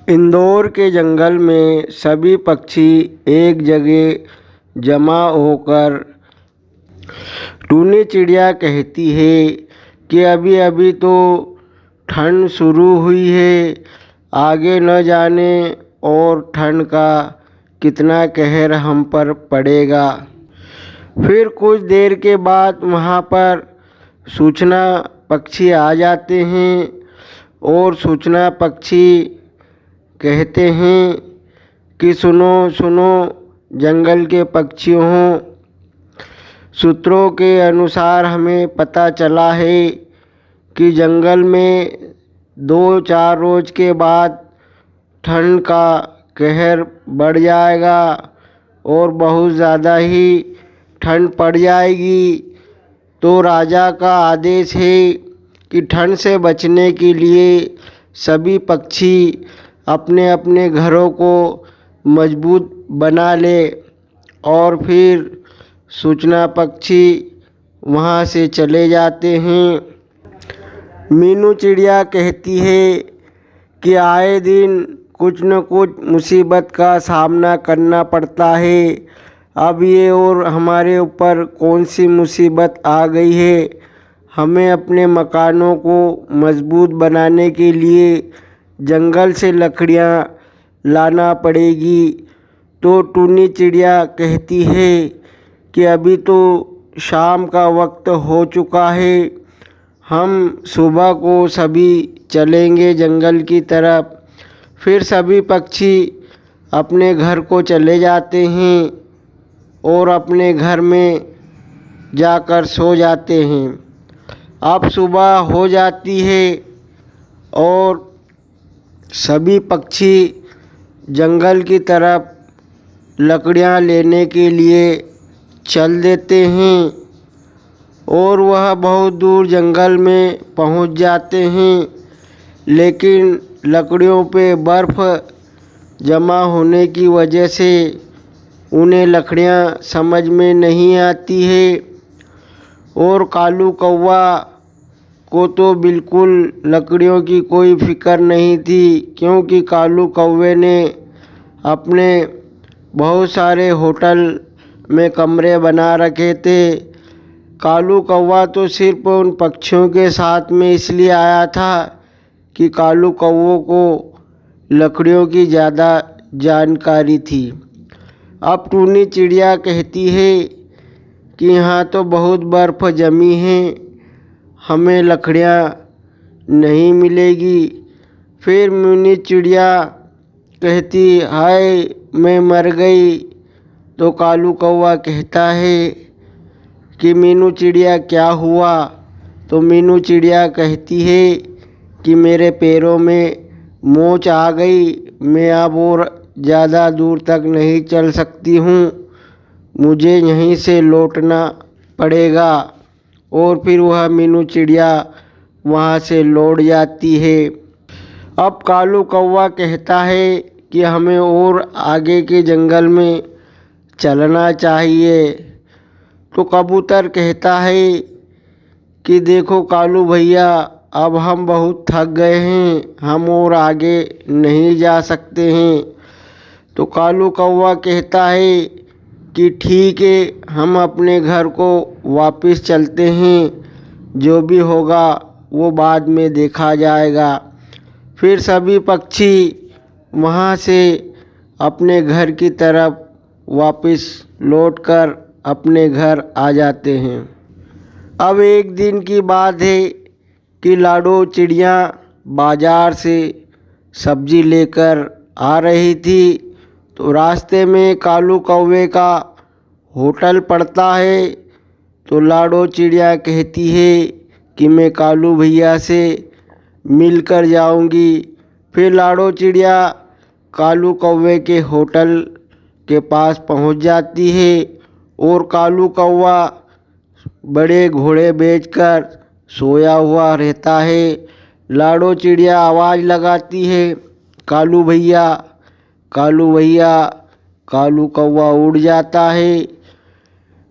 इंदौर के जंगल में सभी पक्षी एक जगह जमा होकर टूनी चिड़िया कहती है कि अभी अभी तो ठंड शुरू हुई है, आगे न जाने और ठंड का कितना कहर हम पर पड़ेगा। फिर कुछ देर के बाद वहाँ पर सूचना पक्षी आ जाते हैं और सूचना पक्षी कहते हैं कि सुनो सुनो जंगल के पक्षियों, सूत्रों के अनुसार हमें पता चला है कि जंगल में 2-4 रोज़ के बाद ठंड का कहर बढ़ जाएगा और बहुत ज़्यादा ही ठंड पड़ जाएगी। तो राजा का आदेश है कि ठंड से बचने के लिए सभी पक्षी अपने अपने घरों को मजबूत बना ले। और फिर सूचना पक्षी वहाँ से चले जाते हैं। मीनू चिड़िया कहती है कि आए दिन कुछ न कुछ मुसीबत का सामना करना पड़ता है। अब ये और हमारे ऊपर कौन सी मुसीबत आ गई है। हमें अपने मकानों को मजबूत बनाने के लिए जंगल से लकड़ियाँ लाना पड़ेगी। तो टूनी चिड़िया कहती है कि अभी तो शाम का वक्त हो चुका है, हम सुबह को सभी चलेंगे जंगल की तरफ। फिर सभी पक्षी अपने घर को चले जाते हैं और अपने घर में जाकर सो जाते हैं। अब सुबह हो जाती है और सभी पक्षी जंगल की तरफ लकड़ियाँ लेने के लिए चल देते हैं और वह बहुत दूर जंगल में पहुंच जाते हैं। लेकिन लकड़ियों पे बर्फ़ जमा होने की वजह से उन्हें लकड़ियाँ समझ में नहीं आती है। और कालू कौवा को तो बिल्कुल लकड़ियों की कोई फ़िक्र नहीं थी, क्योंकि कालू कौवे ने अपने बहुत सारे होटल में कमरे बना रखे थे। कालू कौवा तो सिर्फ उन पक्षियों के साथ में इसलिए आया था कि कालू कौवों को लकड़ियों की ज़्यादा जानकारी थी। अब टूनी चिड़िया कहती है कि यहाँ तो बहुत बर्फ़ जमी है, हमें लकड़ियाँ नहीं मिलेगी। फिर मीनू चिड़िया कहती हाय मैं मर गई। तो कालू कौवा कहता है कि मीनू चिड़िया क्या हुआ। तो मीनू चिड़िया कहती है कि मेरे पैरों में मोच आ गई, मैं अब और ज़्यादा दूर तक नहीं चल सकती हूँ, मुझे यहीं से लौटना पड़ेगा। और फिर वह मीनू चिड़िया वहाँ से लौट जाती है। अब कालू कौवा कहता है कि हमें और आगे के जंगल में चलना चाहिए। तो कबूतर कहता है कि देखो कालू भैया, अब हम बहुत थक गए हैं, हम और आगे नहीं जा सकते हैं। तो कालू कौवा कहता है कि ठीक है, हम अपने घर को वापस चलते हैं, जो भी होगा वो बाद में देखा जाएगा। फिर सभी पक्षी वहाँ से अपने घर की तरफ वापस लौटकर अपने घर आ जाते हैं। अब एक दिन की बात है कि लाडो चिड़िया बाज़ार से सब्ज़ी लेकर आ रही थी। तो रास्ते में कालू कौवे का होटल पड़ता है। तो लाडो चिड़िया कहती है कि मैं कालू भैया से मिलकर जाऊंगी। फिर लाडो चिड़िया कालू कौवे के होटल के पास पहुंच जाती है और कालू कौवा बड़े घोड़े बेचकर सोया हुआ रहता है। लाडो चिड़िया आवाज़ लगाती है कालू भैया, कालू भैया। कालू कौवा उड़ जाता है।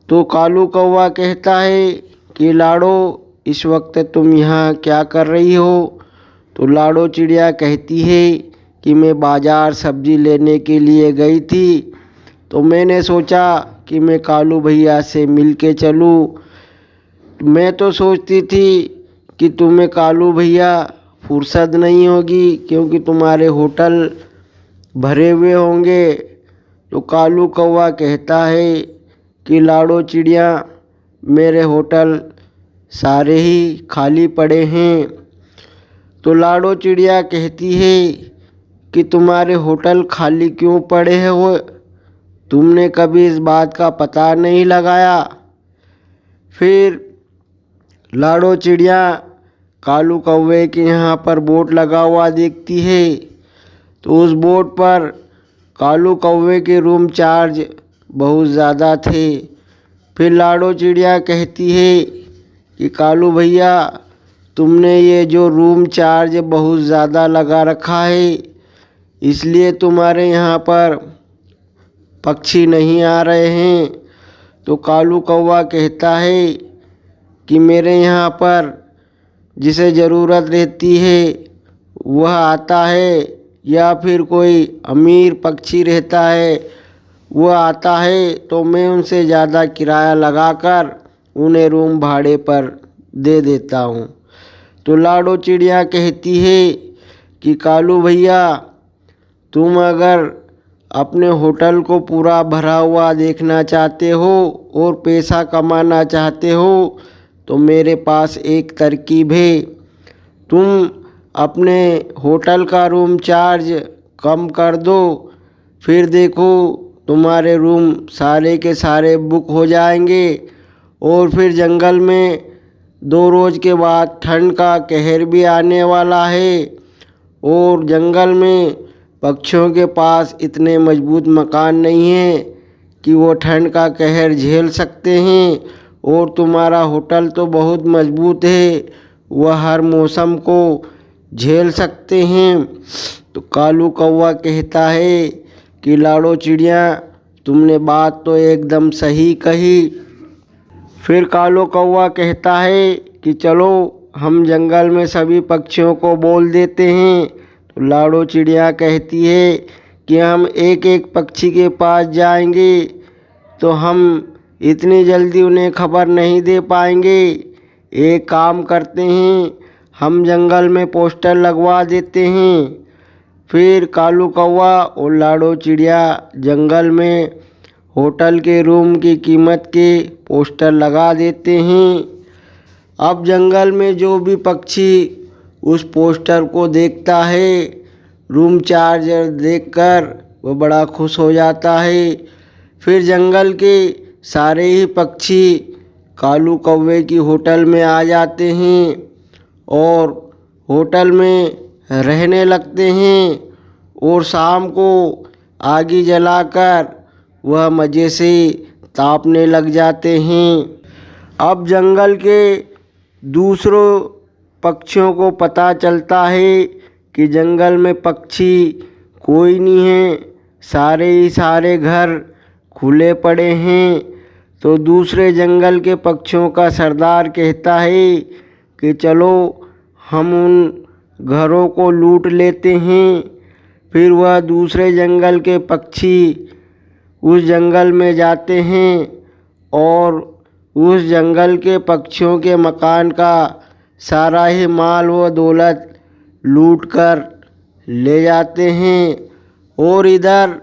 तो कालू कौवा कहता है कि लाडो इस वक्त तुम यहाँ क्या कर रही हो। तो लाडो चिड़िया कहती है कि मैं बाज़ार सब्ज़ी लेने के लिए गई थी, तो मैंने सोचा कि मैं कालू भैया से मिल के चलूँ। मैं तो सोचती थी कि तुम्हें कालू भैया फुर्सत नहीं होगी, क्योंकि तुम्हारे होटल भरे हुए होंगे। तो कालू कौवा कहता है कि लाड़ो चिड़िया, मेरे होटल सारे ही खाली पड़े हैं। तो लाड़ो चिड़िया कहती है कि तुम्हारे होटल खाली क्यों पड़े हैं, वो तुमने कभी इस बात का पता नहीं लगाया। फिर लाड़ो चिड़िया कालू कौवे के यहाँ पर बोर्ड लगा हुआ देखती है, तो उस बोर्ड पर कालू कौवे के रूम चार्ज बहुत ज़्यादा थे। फिर लाड़ो चिड़िया कहती है कि कालू भैया, तुमने ये जो रूम चार्ज बहुत ज़्यादा लगा रखा है, इसलिए तुम्हारे यहाँ पर पक्षी नहीं आ रहे हैं। तो कालू कौवा कहता है कि मेरे यहाँ पर जिसे ज़रूरत रहती है वह आता है, या फिर कोई अमीर पक्षी रहता है वह आता है, तो मैं उनसे ज़्यादा किराया लगाकर उन्हें रूम भाड़े पर दे देता हूँ। तो लाड़ो चिड़िया कहती है कि कालू भैया, तुम अगर अपने होटल को पूरा भरा हुआ देखना चाहते हो और पैसा कमाना चाहते हो, तो मेरे पास एक तरकीब है। तुम अपने होटल का रूम चार्ज कम कर दो, फिर देखो तुम्हारे रूम सारे के सारे बुक हो जाएंगे। और फिर जंगल में 2 रोज़ के बाद ठंड का कहर भी आने वाला है, और जंगल में पक्षियों के पास इतने मजबूत मकान नहीं हैं कि वो ठंड का कहर झेल सकते हैं, और तुम्हारा होटल तो बहुत मजबूत है, वह हर मौसम को झेल सकते हैं। तो कालू कौवा कहता है कि लाड़ो चिड़िया, तुमने बात तो एकदम सही कही। फिर कालू कौवा कहता है कि चलो हम जंगल में सभी पक्षियों को बोल देते हैं। तो लाड़ो चिड़िया कहती है कि हम एक एक पक्षी के पास जाएंगे, तो हम इतनी जल्दी उन्हें खबर नहीं दे पाएंगे। एक काम करते हैं, हम जंगल में पोस्टर लगवा देते हैं। फिर कालू कौवा और लाड़ो चिड़िया जंगल में होटल के रूम की कीमत के पोस्टर लगा देते हैं। अब जंगल में जो भी पक्षी उस पोस्टर को देखता है, रूम चार्जर देखकर वो बड़ा खुश हो जाता है। फिर जंगल के सारे ही पक्षी कालू कौवे की होटल में आ जाते हैं और होटल में रहने लगते हैं, और शाम को आगी जलाकर वह मज़े से तापने लग जाते हैं। अब जंगल के दूसरों पक्षियों को पता चलता है कि जंगल में पक्षी कोई नहीं है, सारे ही सारे घर खुले पड़े हैं। तो दूसरे जंगल के पक्षियों का सरदार कहता है कि चलो हम उन घरों को लूट लेते हैं। फिर वह दूसरे जंगल के पक्षी उस जंगल में जाते हैं और उस जंगल के पक्षियों के मकान का सारा ही माल व दौलत लूट कर ले जाते हैं। और इधर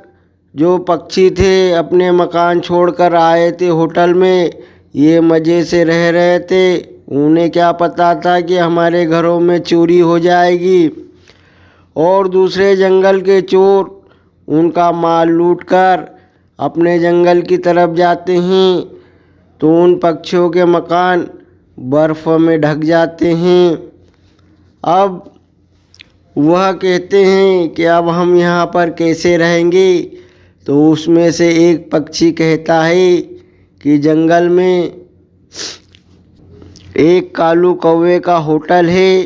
जो पक्षी थे अपने मकान छोड़कर आए थे होटल में, ये मज़े से रह रहे थे। उन्हें क्या पता था कि हमारे घरों में चोरी हो जाएगी। और दूसरे जंगल के चोर उनका माल लूटकर अपने जंगल की तरफ जाते हैं, तो उन पक्षियों के मकान बर्फ़ में ढक जाते हैं। अब वह कहते हैं कि अब हम यहाँ पर कैसे रहेंगे। तो उसमें से एक पक्षी कहता है कि जंगल में एक कालू कौवे का होटल है,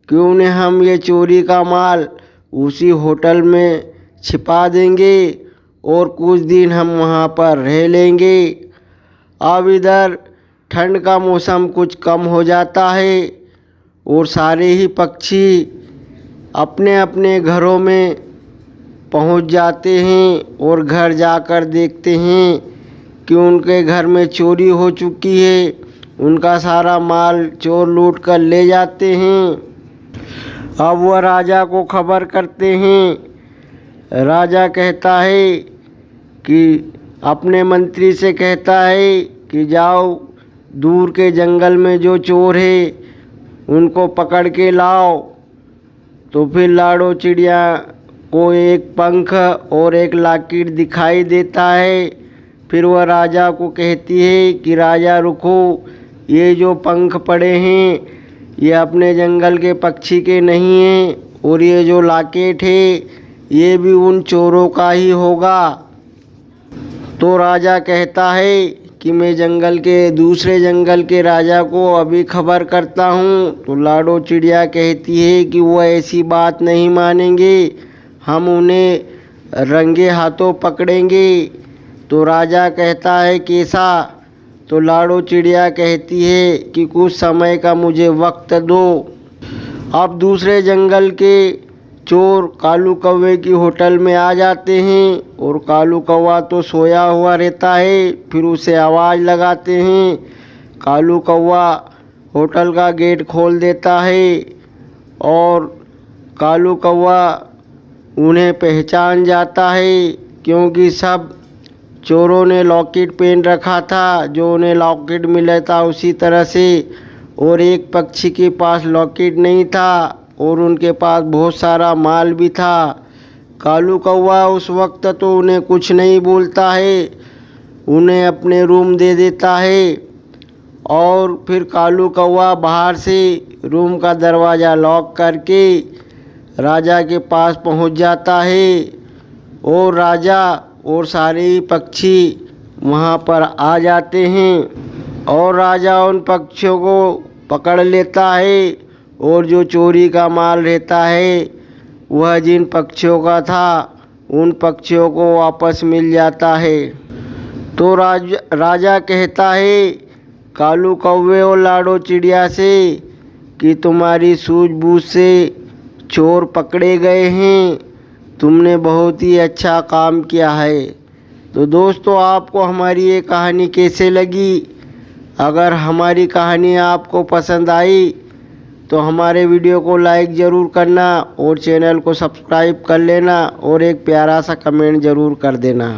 क्यों न हम ये चोरी का माल उसी होटल में छिपा देंगे और कुछ दिन हम वहाँ पर रह लेंगे। अब इधर ठंड का मौसम कुछ कम हो जाता है और सारे ही पक्षी अपने अपने घरों में पहुंच जाते हैं और घर जाकर देखते हैं कि उनके घर में चोरी हो चुकी है। उनका सारा माल चोर लूट कर ले जाते हैं। अब वह राजा को खबर करते हैं। राजा कहता है कि अपने मंत्री से कहता है कि जाओ दूर के जंगल में जो चोर है उनको पकड़ के लाओ। तो फिर लाडो चिड़िया को एक पंख और एक लकीर दिखाई देता है। फिर वह राजा को कहती है कि राजा रुको, ये जो पंख पड़े हैं ये अपने जंगल के पक्षी के नहीं हैं, और ये जो लॉकेट है ये भी उन चोरों का ही होगा। तो राजा कहता है कि मैं दूसरे जंगल के राजा को अभी खबर करता हूँ। तो लाडो चिड़िया कहती है कि वह ऐसी बात नहीं मानेंगे, हम उन्हें रंगे हाथों पकड़ेंगे। तो राजा कहता है कैसा? तो लाडो चिड़िया कहती है कि कुछ समय का मुझे वक्त दो। अब दूसरे जंगल के चोर कालू कौवे की होटल में आ जाते हैं, और कालू कौवा तो सोया हुआ रहता है। फिर उसे आवाज़ लगाते हैं। कालू कौवा होटल का गेट खोल देता है, और कालू कौवा उन्हें पहचान जाता है, क्योंकि सब चोरों ने लॉकेट पहन रखा था, जो उन्हें लॉकेट मिला था उसी तरह से। और एक पक्षी के पास लॉकेट नहीं था, और उनके पास बहुत सारा माल भी था। कालू कौवा उस वक्त तो उन्हें कुछ नहीं बोलता है, उन्हें अपने रूम दे देता है। और फिर कालू कौवा बाहर से रूम का दरवाज़ा लॉक करके राजा के पास पहुंच जाता है, और राजा और सारे पक्षी वहां पर आ जाते हैं, और राजा उन पक्षियों को पकड़ लेता है, और जो चोरी का माल रहता है वह जिन पक्षियों का था उन पक्षियों को वापस मिल जाता है। तो राजा कहता है कालू कौवे और लाडो चिड़िया से कि तुम्हारी सूझबूझ से चोर पकड़े गए हैं, तुमने बहुत ही अच्छा काम किया है। तो दोस्तों, आपको हमारी ये कहानी कैसे लगी? अगर हमारी कहानी आपको पसंद आई तो हमारे वीडियो को लाइक ज़रूर करना, और चैनल को सब्सक्राइब कर लेना, और एक प्यारा सा कमेंट ज़रूर कर देना।